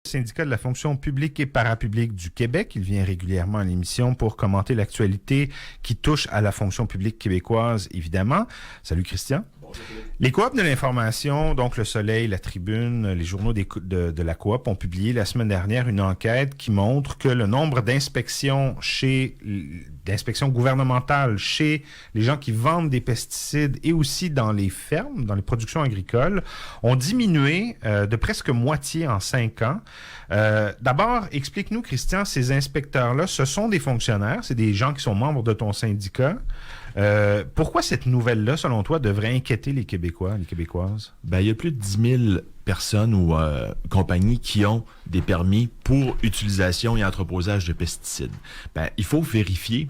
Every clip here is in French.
Syndicat de la fonction publique et parapublique du Québec. Il vient régulièrement à l'émission pour commenter l'actualité qui touche à la fonction publique québécoise, évidemment. Salut Christian. Bonjour. Les coops de l'information, donc Le Soleil, La Tribune, les journaux de la coop ont publié la semaine dernière une enquête qui montre que le nombre d'inspections gouvernementales chez les gens qui vendent des pesticides et aussi dans les fermes, dans les productions agricoles, ont diminué de presque moitié en 5 ans. D'abord, explique-nous, Christian, ces inspecteurs-là, ce sont des fonctionnaires, c'est des gens qui sont membres de ton syndicat. Pourquoi cette nouvelle-là, selon toi, devrait inquiéter les Québécois, les Québécoises? Ben, il y a plus de 10 000 personnes ou compagnies qui ont des permis pour utilisation et entreposage de pesticides. Ben, il faut vérifier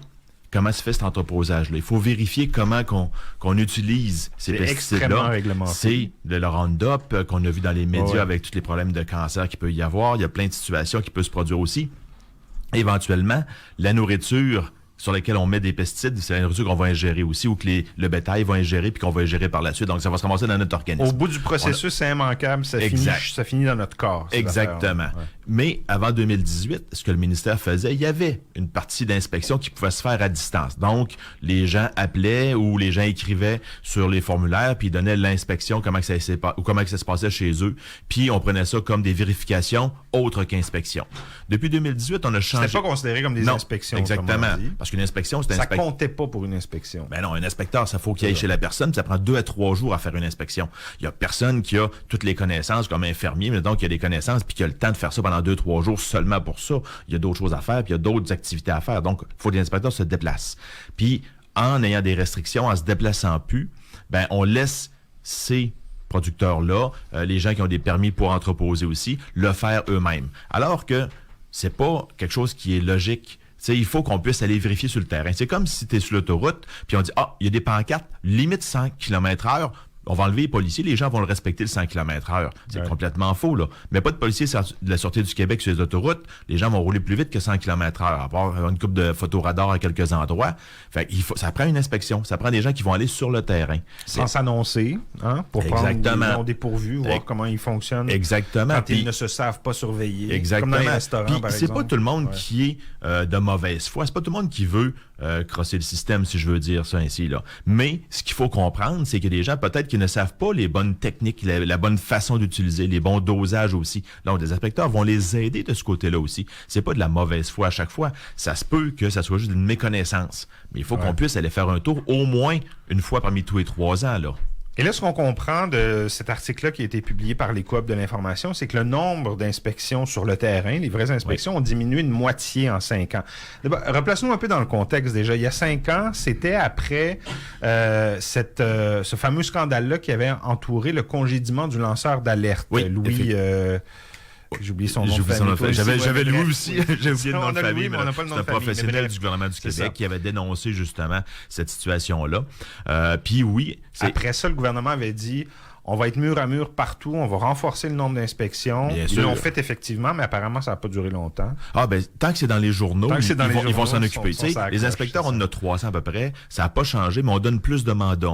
comment se fait cet entreposage-là. Il faut vérifier comment qu'on utilise ces pesticides-là. C'est le Roundup qu'on a vu dans les médias avec tous les problèmes de cancer qu'il peut y avoir. Il y a plein de situations qui peuvent se produire aussi. Éventuellement, la nourriture sur lesquels on met des pesticides, c'est la nourriture qu'on va ingérer aussi ou que le bétail va ingérer puis qu'on va ingérer par la suite. Donc, ça va se ramasser dans notre organisme. Au bout du processus, c'est immanquable. Ça finit dans notre corps. Exactement. Ouais. Mais avant 2018, ce que le ministère faisait, il y avait une partie d'inspection qui pouvait se faire à distance. Donc, les gens appelaient ou les gens écrivaient sur les formulaires puis ils donnaient l'inspection, comment que ça se passait chez eux. Puis, on prenait ça comme des vérifications autres qu'inspections. Depuis 2018, on a changé. C'était pas considéré comme des inspections. Exactement. Parce qu'une inspection, c'est un ça comptait pas pour une inspection. Ben non, un inspecteur, ça faut qu'il aille chez la personne, ça prend 2 à 3 jours à faire une inspection. Il y a personne qui a toutes les connaissances comme infirmier, mais donc qui a des connaissances puis qui a le temps de faire ça pendant 2-3 jours seulement pour ça. Il y a d'autres choses à faire, puis il y a d'autres activités à faire. Donc, il faut que les inspecteurs se déplacent. Puis, en ayant des restrictions, en se déplaçant plus, ben on laisse ces producteurs-là, les gens qui ont des permis pour entreposer aussi, le faire eux-mêmes. Alors que c'est pas quelque chose qui est logique. T'sais, il faut qu'on puisse aller vérifier sur le terrain. C'est comme si tu es sur l'autoroute, puis on dit « Ah, il y a des pancartes, limite 100 km/h. » On va enlever les policiers, les gens vont le respecter le 100 km/h. C'est complètement faux, là. Mais pas de policiers de la Sûreté du Québec sur les autoroutes. Les gens vont rouler plus vite que 100 km/h, à part une couple de photoradars à quelques endroits. Fait ça prend une inspection. Ça prend des gens qui vont aller sur le terrain. Sans s'annoncer, hein, pour prendre les gens dépourvus, voir comment ils fonctionnent. Exactement. Quand ils ne se savent pas surveiller. Exactement. Comme dans les restaurants, par exemple. C'est pas tout le monde qui est de mauvaise foi. C'est pas tout le monde qui veut crosser le système, si je veux dire ça ainsi, là. Mais ce qu'il faut comprendre, c'est que des gens, peut-être, qui ne savent pas les bonnes techniques, la bonne façon d'utiliser, les bons dosages aussi. Donc, les inspecteurs vont les aider de ce côté-là aussi. C'est pas de la mauvaise foi à chaque fois. Ça se peut que ça soit juste une méconnaissance. Mais il faut qu'on puisse aller faire un tour au moins une fois parmi tous les 3 ans, là. Et là, ce qu'on comprend de cet article-là qui a été publié par les coops de l'information, c'est que le nombre d'inspections sur le terrain, les vraies inspections, ont diminué de moitié en 5 ans. Replace-nous un peu dans le contexte déjà. Il y a 5 ans, c'était après ce fameux scandale-là qui avait entouré le congédiement du lanceur d'alerte, Louis... J'ai oublié son nom de famille. J'avais Louis aussi. J'ai oublié le nom de famille. C'est un professionnel du gouvernement du Québec qui avait dénoncé justement cette situation-là. Puis oui. Après ça, le gouvernement avait dit... On va être mur à mur partout, on va renforcer le nombre d'inspections. Ils l'ont fait effectivement, mais apparemment, ça n'a pas duré longtemps. Ah ben, tant que c'est dans les journaux, ils vont s'en occuper. Les inspecteurs, on en a 300 à peu près. Ça n'a pas changé, mais on donne plus de mandats.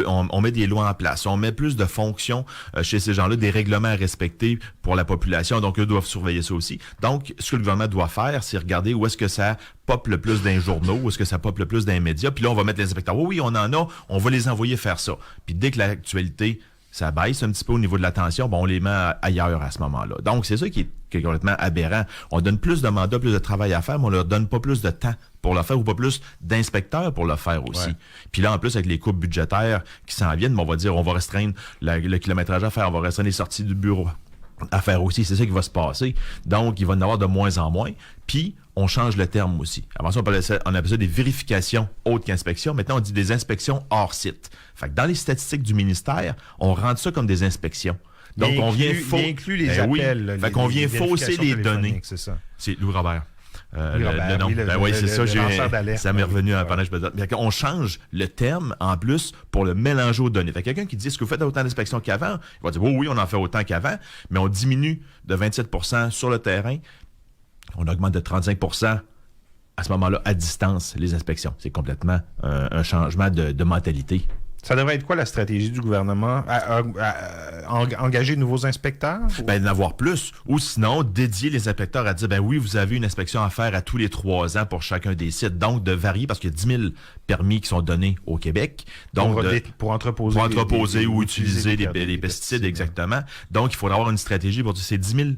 On met des lois en place. On met plus de fonctions chez ces gens-là, des règlements à respecter pour la population. Donc, eux doivent surveiller ça aussi. Donc, ce que le gouvernement doit faire, c'est regarder où est-ce que ça pop le plus dans les journaux, où est-ce que ça pop le plus dans les médias. Puis là, on va mettre les inspecteurs. Oui, on en a. On va les envoyer faire ça. Puis dès que l'actualité ça baisse un petit peu au niveau de l'attention, on les met ailleurs à ce moment-là. Donc, c'est ça qui est complètement aberrant. On donne plus de mandats, plus de travail à faire, mais on leur donne pas plus de temps pour le faire ou pas plus d'inspecteurs pour le faire aussi. Puis là, en plus, avec les coupes budgétaires qui s'en viennent, on va dire, on va restreindre le kilométrage à faire, on va restreindre les sorties du bureau à faire aussi. C'est ça qui va se passer. Donc, il va y en avoir de moins en moins. Puis, on change le terme aussi. Avant ça, on appelait ça des vérifications autres qu'inspections. Maintenant, on dit des inspections hors site. Fait que dans les statistiques du ministère, on rentre ça comme des inspections. Donc, on vient inclut les appels. Fait qu'on vient fausser les données. C'est ça. C'est Louis Robert. Le nom. C'est ça. Ça m'est revenu pendant que je me disais. On change le terme, en plus, pour le mélanger aux données. Fait que quelqu'un qui dit, est-ce que vous faites autant d'inspections qu'avant? Il va dire, oui, on en fait autant qu'avant, mais on diminue de 27% sur le terrain. On augmente de 35% à ce moment-là, à distance, les inspections. C'est complètement un changement de mentalité. Ça devrait être quoi la stratégie du gouvernement? Engager de nouveaux inspecteurs? Ben, d'en avoir plus. Ou sinon, dédier les inspecteurs à dire, ben oui, vous avez une inspection à faire à tous les 3 ans pour chacun des sites. Donc, de varier, parce qu'il y a 10 000 permis qui sont donnés au Québec. Donc, pour entreposer ou utiliser les pesticides, exactement. Donc, il faudra avoir une stratégie pour dire ces 10 000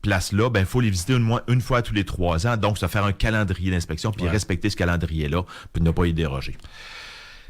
places-là, ben, il faut les visiter une fois tous les 3 ans. Donc, ça faire un calendrier d'inspection, puis respecter ce calendrier-là, puis ne pas y déroger.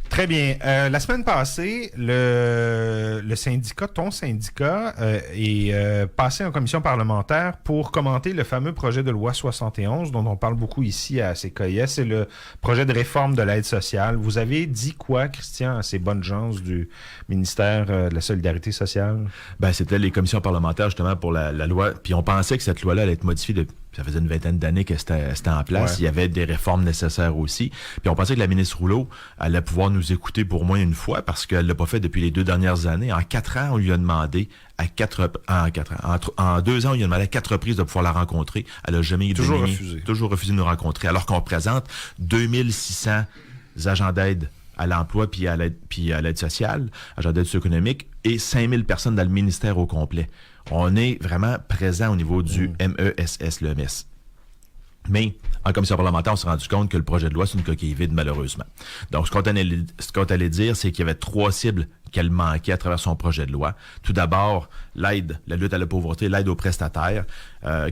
Très bien. La semaine passée, le syndicat, ton syndicat, est passé en commission parlementaire pour commenter le fameux projet de loi 71 dont on parle beaucoup ici à CKIS. C'est le projet de réforme de l'aide sociale. Vous avez dit quoi, Christian, à ces bonnes gens du ministère de la Solidarité sociale? Ben, c'était les commissions parlementaires, justement, pour la loi. Puis on pensait que cette loi-là allait être modifiée ça faisait une vingtaine d'années que c'était en place. Ouais. Il y avait des réformes nécessaires aussi. Puis on pensait que la ministre Rouleau allait pouvoir nous écouter pour au moins une fois parce qu'elle l'a pas fait depuis les 2 dernières années. En 4 ans, on lui a demandé en 2 ans, on lui a demandé à 4 reprises de pouvoir la rencontrer. Elle a jamais toujours refusé de nous rencontrer. Alors qu'on représente 2600 agents d'aide à l'emploi puis à l'aide sociale, agents d'aide socio-économique et 5000 personnes dans le ministère au complet. On est vraiment présent au niveau du MESS, le MS. Mais, en commission parlementaire, on s'est rendu compte que le projet de loi, c'est une coquille vide, malheureusement. Donc, ce qu'on allait dire, c'est qu'il y avait 3 cibles qu'elle manquait à travers son projet de loi. Tout d'abord, l'aide, la lutte à la pauvreté, l'aide aux prestataires.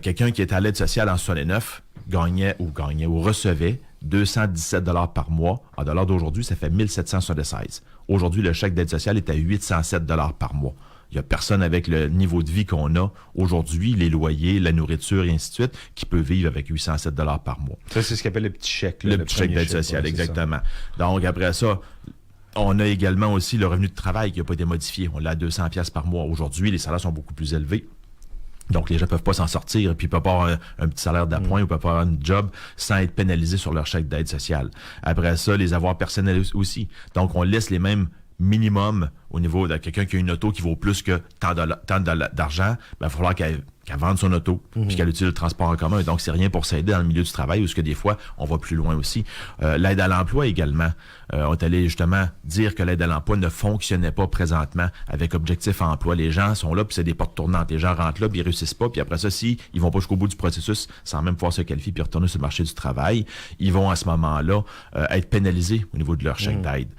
Quelqu'un qui était à l'aide sociale en 69 gagnait ou recevait 217 $ par mois. En dollars d'aujourd'hui, ça fait 1776. Aujourd'hui, le chèque d'aide sociale est à 807 $ par mois. Il n'y a personne avec le niveau de vie qu'on a aujourd'hui, les loyers, la nourriture et ainsi de suite, qui peut vivre avec 807 $ par mois. Ça, c'est ce qu'on appelle le petit chèque. Le petit chèque d'aide sociale, exactement. Donc, après ça, on a également aussi le revenu de travail qui n'a pas été modifié. On l'a à 200 $ par mois. Aujourd'hui, les salaires sont beaucoup plus élevés. Donc, les gens ne peuvent pas s'en sortir, puis ils ne peuvent pas avoir un petit salaire d'appoint ou ne peuvent pas avoir un job sans être pénalisés sur leur chèque d'aide sociale. Après ça, les avoirs personnels aussi. Donc, on laisse les mêmes minimums au niveau de quelqu'un qui a une auto qui vaut plus que tant d'argent, ben, il va falloir qu'elle vende son auto puis qu'elle utilise le transport en commun. Donc, c'est rien pour s'aider dans le milieu du travail où ce que des fois, on va plus loin aussi. L'aide à l'emploi également. On est allé justement dire que l'aide à l'emploi ne fonctionnait pas présentement avec Objectif Emploi. Les gens sont là puis c'est des portes tournantes. Les gens rentrent là puis ils réussissent pas. Puis après ça, si ils vont pas jusqu'au bout du processus sans même pouvoir se qualifier puis retourner sur le marché du travail, ils vont à ce moment-là être pénalisés au niveau de leur chèque d'aide.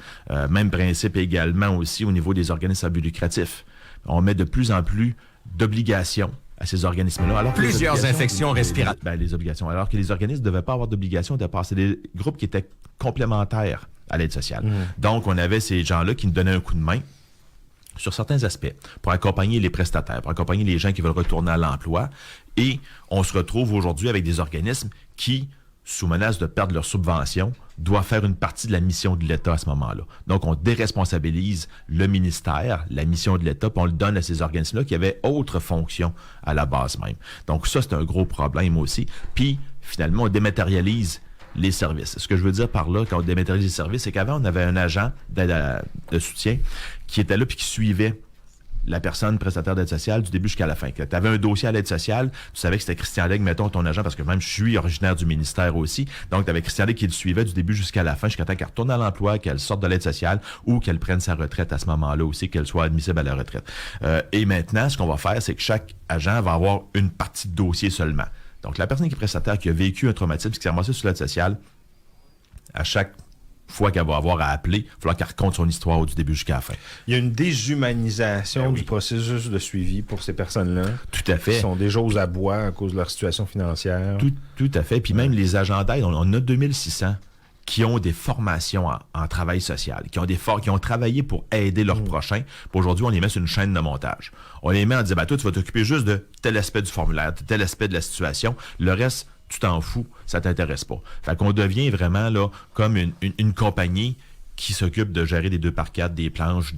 Même principe également aussi au niveau des organismes à but lucratif. On met de plus en plus d'obligations à ces organismes-là. Alors plusieurs infections respiratoires. Ben, les obligations. Alors que les organismes ne devaient pas avoir d'obligations de passer des groupes qui étaient complémentaires à l'aide sociale. Donc, on avait ces gens-là qui nous donnaient un coup de main sur certains aspects pour accompagner les prestataires, pour accompagner les gens qui veulent retourner à l'emploi. Et on se retrouve aujourd'hui avec des organismes qui, sous menace de perdre leur subvention, doit faire une partie de la mission de l'État à ce moment-là. Donc, on déresponsabilise le ministère, la mission de l'État, puis on le donne à ces organismes-là qui avaient autre fonction à la base même. Donc, ça, c'est un gros problème aussi. Puis, finalement, on dématérialise les services. Ce que je veux dire par là, quand on dématérialise les services, c'est qu'avant, on avait un agent de soutien qui était là puis qui suivait la personne prestataire d'aide sociale du début jusqu'à la fin. Tu avais un dossier à l'aide sociale, tu savais que c'était Christian Legge, mettons, ton agent, parce que même je suis originaire du ministère aussi. Donc, tu avais Christian Legge qui le suivait du début jusqu'à la fin, jusqu'à temps qu'elle retourne à l'emploi, qu'elle sorte de l'aide sociale ou qu'elle prenne sa retraite à ce moment-là aussi, qu'elle soit admissible à la retraite. Et maintenant, ce qu'on va faire, c'est que chaque agent va avoir une partie de dossier seulement. Donc, la personne qui est prestataire, qui a vécu un traumatisme, qui s'est ramassée sur l'aide sociale, à chaque fois qu'elle va avoir à appeler, il va falloir qu'elle raconte son histoire du début jusqu'à la fin. Il y a une déshumanisation du processus de suivi pour ces personnes-là. Tout à fait. Qui sont déjà aux abois à cause de leur situation financière. Tout à fait. Puis même les agents d'aide, on a 2600 qui ont des formations en travail social, qui ont travaillé pour aider leurs prochains. Puis aujourd'hui, on les met sur une chaîne de montage. On les met en disant, toi, tu vas t'occuper juste de tel aspect du formulaire, tel aspect de la situation. Le reste, tu t'en fous, ça t'intéresse pas. Fait qu'on devient vraiment là comme une compagnie qui s'occupe de gérer des 2x4, des planches,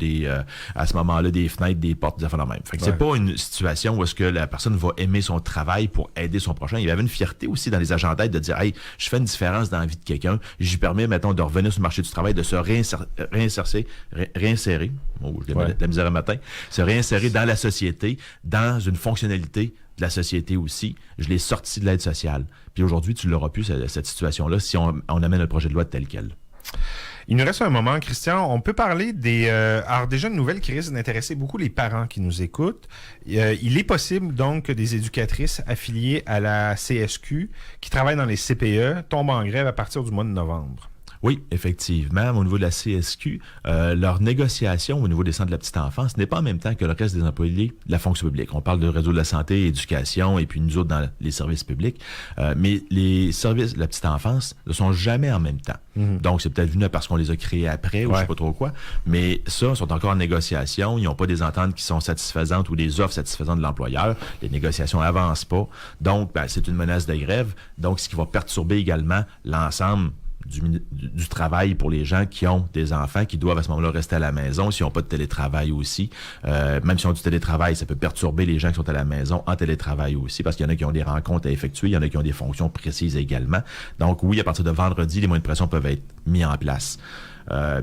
à ce moment-là, des fenêtres, des portes, des affaires de même. Fait que c'est pas une situation où est-ce que la personne va aimer son travail pour aider son prochain. Il y avait une fierté aussi dans les agents d'aide de dire, hey, je fais une différence dans la vie de quelqu'un, j'y permets, mettons, de revenir sur le marché du travail, de se réinsérer. Oh, j'ai de la misère à matin. Se réinsérer dans la société, dans une fonctionnalité de la société aussi. Je l'ai sorti de l'aide sociale. Puis aujourd'hui, tu l'auras plus, cette situation-là, si on amène le projet de loi tel quel. Il nous reste un moment, Christian. On peut parler des... alors déjà, une nouvelle qui risque d'intéresser beaucoup les parents qui nous écoutent. Il est possible donc que des éducatrices affiliées à la CSQ qui travaillent dans les CPE tombent en grève à partir du mois de novembre. Oui, effectivement. Au niveau de la CSQ, leur négociation au niveau des centres de la petite enfance n'est pas en même temps que le reste des employés de la fonction publique. On parle de réseau de la santé, éducation, et puis nous autres dans les services publics. Mais les services de la petite enfance ne sont jamais en même temps. Donc, c'est peut-être venu parce qu'on les a créés après, ou je sais pas trop quoi. Mais ça, sont encore en négociation. Ils n'ont pas des ententes qui sont satisfaisantes ou des offres satisfaisantes de l'employeur. Les négociations n'avancent pas. Donc, c'est une menace de grève. Donc, ce qui va perturber également l'ensemble du travail pour les gens qui ont des enfants qui doivent à ce moment-là rester à la maison, s'ils n'ont pas de télétravail aussi. Même s'ils ont du télétravail, ça peut perturber les gens qui sont à la maison en télétravail aussi, parce qu'il y en a qui ont des rencontres à effectuer, il y en a qui ont des fonctions précises également. Donc oui, à partir de vendredi, les moyens de pression peuvent être mis en place.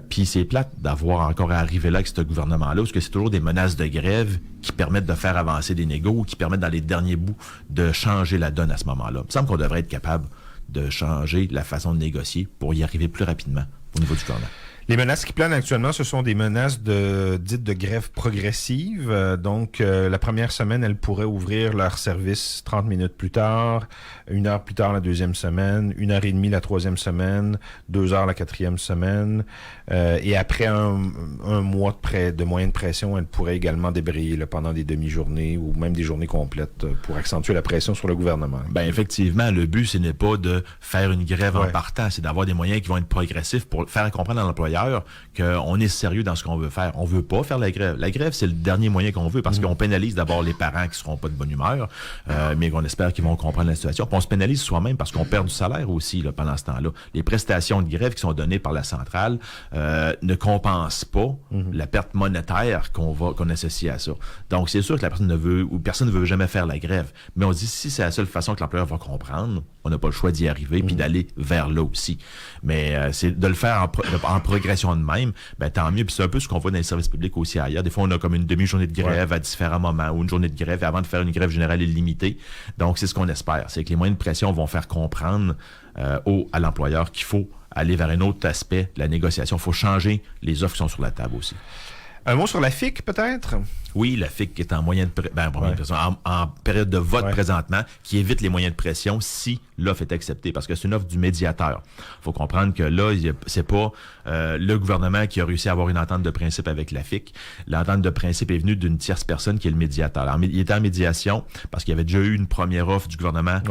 Puis c'est plate d'avoir encore à arriver là avec ce gouvernement-là, parce que c'est toujours des menaces de grève qui permettent de faire avancer des négos ou qui permettent dans les derniers bouts de changer la donne à ce moment-là. Il me semble qu'on devrait être capable de changer la façon de négocier pour y arriver plus rapidement au niveau du gouvernement. Les menaces qui planent actuellement, ce sont des menaces dites de grève progressive. Donc, la première semaine, elles pourraient ouvrir leur service 30 minutes plus tard, 1 heure plus tard la deuxième semaine, 1 heure et demie la troisième semaine, 2 heures la quatrième semaine. Et après un mois de moyenne pression, elles pourraient également débrayer pendant des demi-journées ou même des journées complètes pour accentuer la pression sur le gouvernement. Ben effectivement, le but, ce n'est pas de faire une grève en partant, c'est d'avoir des moyens qui vont être progressifs pour faire comprendre à l'employeur qu'on est sérieux dans ce qu'on veut faire. On veut pas faire la grève. La grève, c'est le dernier moyen qu'on veut parce qu'on pénalise d'abord les parents qui seront pas de bonne humeur, mais qu'on espère qu'ils vont comprendre la situation. Puis on se pénalise soi-même parce qu'on perd du salaire aussi là, pendant ce temps-là. Les prestations de grève qui sont données par la centrale ne compensent pas la perte monétaire qu'on associe à ça. Donc, c'est sûr que la personne ne veut jamais faire la grève. Mais on dit, si c'est la seule façon que l'employeur va comprendre, on n'a pas le choix d'y arriver puis d'aller vers là aussi. Mais c'est de le faire en progression de même, tant mieux. Puis c'est un peu ce qu'on voit dans les services publics aussi ailleurs. Des fois, on a comme une demi-journée de grève à différents moments ou une journée de grève avant de faire une grève générale illimitée. Donc, c'est ce qu'on espère. C'est que les moyens de pression vont faire comprendre à l'employeur qu'il faut aller vers un autre aspect de la négociation. Il faut changer les offres qui sont sur la table aussi. Un mot sur la FIC, peut-être? Oui, la FIC qui est en en période de vote présentement, qui évite les moyens de pression si l'offre est acceptée, parce que c'est une offre du médiateur. Il faut comprendre que là, c'est pas le gouvernement qui a réussi à avoir une entente de principe avec la FIC. L'entente de principe est venue d'une tierce personne qui est le médiateur. Alors, il était en médiation parce qu'il y avait déjà eu une première offre du gouvernement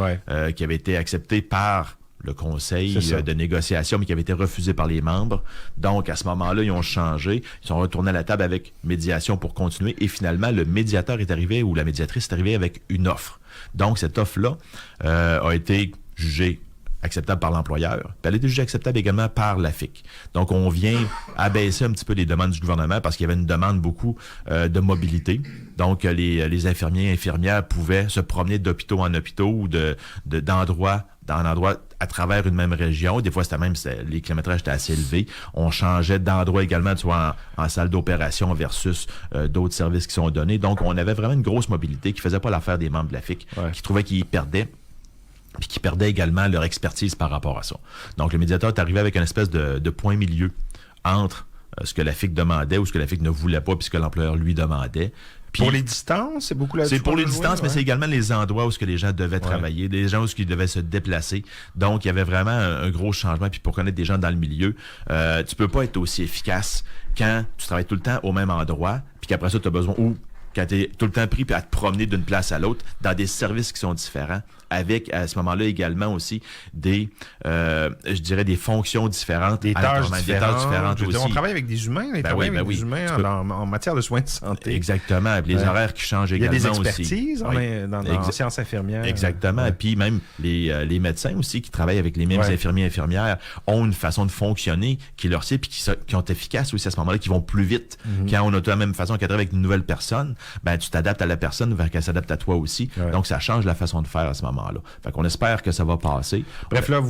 qui avait été acceptée par le conseil de négociation, mais qui avait été refusé par les membres. Donc, à ce moment-là, ils ont changé. Ils sont retournés à la table avec médiation pour continuer. Et finalement, le médiateur est arrivé, ou la médiatrice est arrivée avec une offre. Donc, cette offre-là a été jugée acceptable par l'employeur. Puis elle a été jugée acceptable également par la FIC. Donc, on vient abaisser un petit peu les demandes du gouvernement parce qu'il y avait une demande beaucoup de mobilité. Donc, les infirmiers et infirmières pouvaient se promener d'hôpitaux en hôpitaux ou d'endroits en endroits à travers une même région. Des fois, les kilométrages étaient assez élevés. On changeait d'endroit également, tu vois, en salle d'opération versus d'autres services qui sont donnés. Donc, on avait vraiment une grosse mobilité qui faisait pas l'affaire des membres de la FIC, qui trouvaient qu'ils perdaient, puis qui perdaient également leur expertise par rapport à ça. Donc, le médiateur est arrivé avec une espèce de point milieu entre ce que la FIC demandait ou ce que la FIC ne voulait pas puis ce que l'employeur lui demandait. Puis, pour les distances, c'est beaucoup là-dessus. C'est pour les distances, mais c'est également les endroits où les gens devaient travailler, les gens où ils devaient se déplacer. Donc, il y avait vraiment un gros changement. Puis pour connaître des gens dans le milieu, tu peux pas être aussi efficace quand tu travailles tout le temps au même endroit, puis qu'après ça, tu as besoin, ou quand tu es tout le temps pris puis à te promener d'une place à l'autre dans des services qui sont différents, avec à ce moment-là également aussi des fonctions différentes, des tâches différentes aussi. On travaille avec des humains, des humains en matière de soins de santé. Exactement, puis les horaires qui changent également aussi. Il y a des expertises dans sciences infirmières. Exactement, et puis même les médecins aussi qui travaillent avec les mêmes infirmiers et infirmières ont une façon de fonctionner qui leur sait puis qui sont efficaces aussi à ce moment-là, qui vont plus vite. Quand on a la même façon qu'à travailler avec une nouvelle personne, tu t'adaptes à la personne vers qu'elle s'adapte à toi aussi. Donc ça change la façon de faire à ce moment-là. Fait qu'on espère que ça va passer. Bref, là,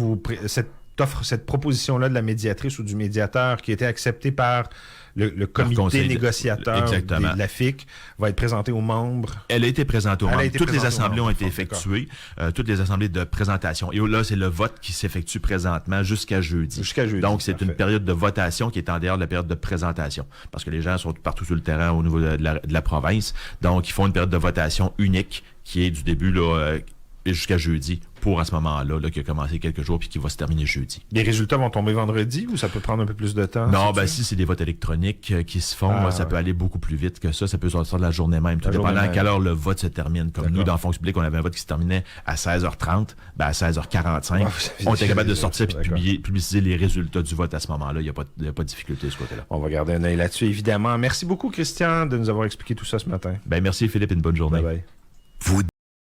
cette t'offre cette proposition-là de la médiatrice ou du médiateur qui a été acceptée par le comité négociateur de la FIC, va être présentée aux membres. Elle a été présentée aux membres. Toutes les assemblées ont été effectuées, toutes les assemblées de présentation. Et là, c'est le vote qui s'effectue présentement jusqu'à jeudi. Donc, c'est une période de votation qui est en dehors de la période de présentation. Parce que les gens sont partout sur le terrain au niveau de la province. Donc, ils font une période de votation unique qui est du début là, jusqu'à jeudi, pour à ce moment-là, là, qui a commencé quelques jours puis qui va se terminer jeudi. Les résultats vont tomber vendredi ou ça peut prendre un peu plus de temps? Non, si c'est des votes électroniques qui se font, ça peut aller beaucoup plus vite que ça. Ça peut sortir de la journée même. Tout dépendant à quelle heure le vote se termine. Comme nous, dans la fonction publique, on avait un vote qui se terminait à 16h30. À 16h45, on était capable de sortir et de publiciser les résultats du vote à ce moment-là. Il n'y a pas de difficulté de ce côté-là. On va garder un œil là-dessus, évidemment. Merci beaucoup, Christian, de nous avoir expliqué tout ça ce matin. Merci, Philippe, et une bonne journée. Bye bye.